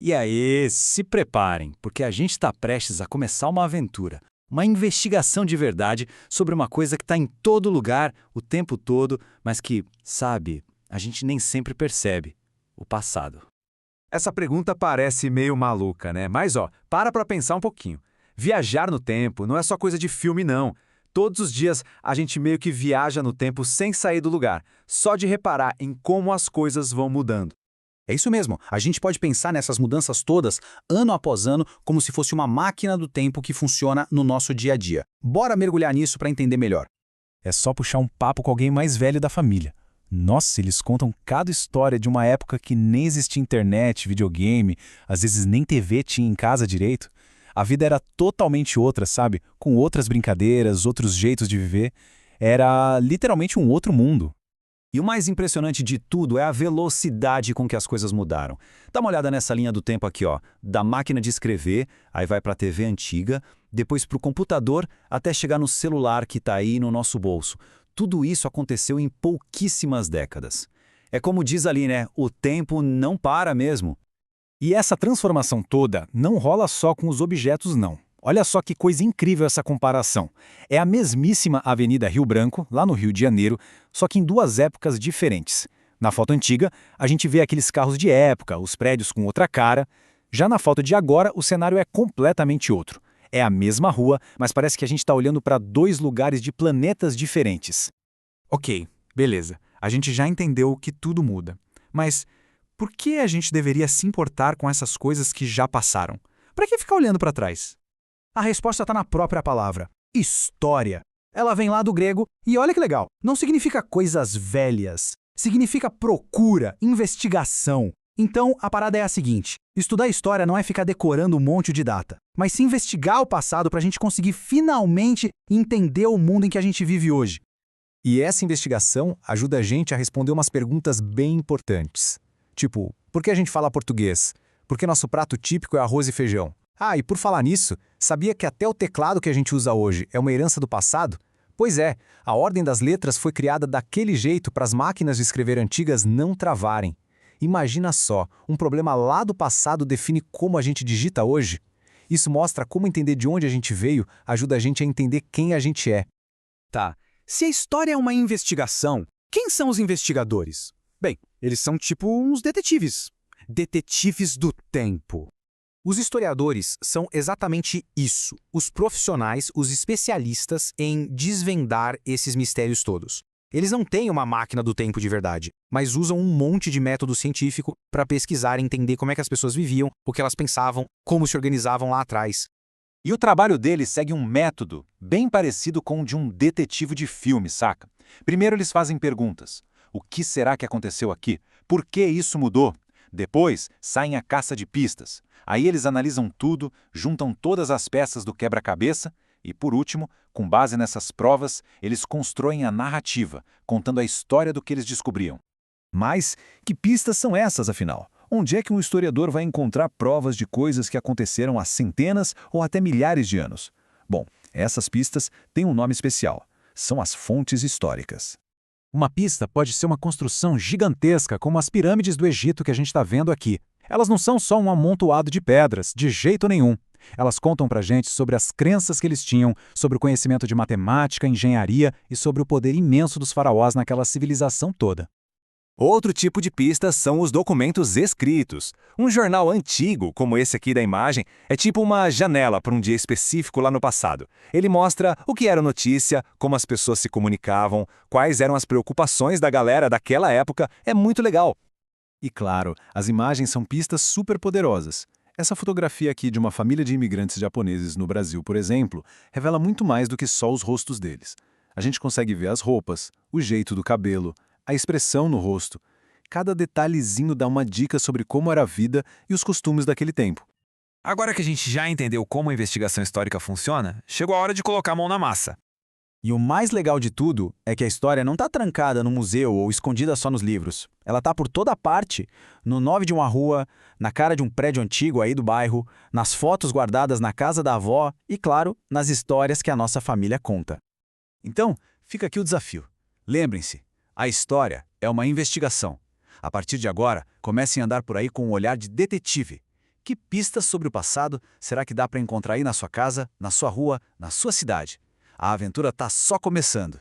E aí, se preparem, porque a gente está prestes a começar uma aventura, uma investigação de verdade sobre uma coisa que está em todo lugar, o tempo todo, mas que, sabe, a gente nem sempre percebe: o passado. Essa pergunta parece meio maluca, né? Mas para pensar um pouquinho. Viajar no tempo não é só coisa de filme, não. Todos os dias a gente meio que viaja no tempo sem sair do lugar, só de reparar em como as coisas vão mudando. É isso mesmo, a gente pode pensar nessas mudanças todas, ano após ano, como se fosse uma máquina do tempo que funciona no nosso dia a dia. Bora mergulhar nisso para entender melhor. É só puxar um papo com alguém mais velho da família. Nossa, eles contam cada história de uma época que nem existia internet, videogame, às vezes nem TV tinha em casa direito. A vida era totalmente outra, sabe? Com outras brincadeiras, outros jeitos de viver. Era literalmente um outro mundo. E o mais impressionante de tudo é a velocidade com que as coisas mudaram. Dá uma olhada nessa linha do tempo aqui, ó, da máquina de escrever, aí vai para a TV antiga, depois para o computador, até chegar no celular que está aí no nosso bolso. Tudo isso aconteceu em pouquíssimas décadas. É como diz ali, né? O tempo não para mesmo. E essa transformação toda não rola só com os objetos, não. Olha só que coisa incrível essa comparação. É a mesmíssima Avenida Rio Branco, lá no Rio de Janeiro, só que em duas épocas diferentes. Na foto antiga, a gente vê aqueles carros de época, os prédios com outra cara. Já na foto de agora, o cenário é completamente outro. É a mesma rua, mas parece que a gente está olhando para dois lugares de planetas diferentes. Ok, beleza. A gente já entendeu que tudo muda. Mas por que a gente deveria se importar com essas coisas que já passaram? Para que ficar olhando para trás? A resposta está na própria palavra: história. Ela vem lá do grego e olha que legal, não significa coisas velhas, significa procura, investigação. Então, a parada é a seguinte: estudar história não é ficar decorando um monte de data, mas sim investigar o passado para a gente conseguir finalmente entender o mundo em que a gente vive hoje. E essa investigação ajuda a gente a responder umas perguntas bem importantes. Tipo, por que a gente fala português? Por que nosso prato típico é arroz e feijão? Ah, e por falar nisso, sabia que até o teclado que a gente usa hoje é uma herança do passado? Pois é, a ordem das letras foi criada daquele jeito para as máquinas de escrever antigas não travarem. Imagina só, um problema lá do passado define como a gente digita hoje? Isso mostra como entender de onde a gente veio ajuda a gente a entender quem a gente é. Tá. Se a história é uma investigação, quem são os investigadores? Bem, eles são tipo uns detetives. Detetives do tempo. Os historiadores são exatamente isso, os profissionais, os especialistas em desvendar esses mistérios todos. Eles não têm uma máquina do tempo de verdade, mas usam um monte de método científico para pesquisar e entender como é que as pessoas viviam, o que elas pensavam, como se organizavam lá atrás. E o trabalho deles segue um método bem parecido com o de um detetive de filme, saca? Primeiro eles fazem perguntas. O que será que aconteceu aqui? Por que isso mudou? Depois, saem à caça de pistas. Aí eles analisam tudo, juntam todas as peças do quebra-cabeça e, por último, com base nessas provas, eles constroem a narrativa, contando a história do que eles descobriam. Mas que pistas são essas, afinal? Onde é que um historiador vai encontrar provas de coisas que aconteceram há centenas ou até milhares de anos? Bom, essas pistas têm um nome especial. São as fontes históricas. Uma pista pode ser uma construção gigantesca, como as pirâmides do Egito que a gente está vendo aqui. Elas não são só um amontoado de pedras, de jeito nenhum. Elas contam pra gente sobre as crenças que eles tinham, sobre o conhecimento de matemática, engenharia e sobre o poder imenso dos faraós naquela civilização toda. Outro tipo de pista são os documentos escritos. Um jornal antigo, como esse aqui da imagem, é tipo uma janela para um dia específico lá no passado. Ele mostra o que era notícia, como as pessoas se comunicavam, quais eram as preocupações da galera daquela época. É muito legal. E claro, as imagens são pistas super poderosas. Essa fotografia aqui de uma família de imigrantes japoneses no Brasil, por exemplo, revela muito mais do que só os rostos deles. A gente consegue ver as roupas, o jeito do cabelo, a expressão no rosto. Cada detalhezinho dá uma dica sobre como era a vida e os costumes daquele tempo. Agora que a gente já entendeu como a investigação histórica funciona, chegou a hora de colocar a mão na massa. E o mais legal de tudo é que a história não está trancada no museu ou escondida só nos livros. Ela está por toda parte, no nove de uma rua, na cara de um prédio antigo aí do bairro, nas fotos guardadas na casa da avó e, claro, nas histórias que a nossa família conta. Então, fica aqui o desafio. Lembrem-se, a história é uma investigação. A partir de agora, comecem a andar por aí com um olhar de detetive. Que pistas sobre o passado será que dá para encontrar aí na sua casa, na sua rua, na sua cidade? A aventura tá só começando.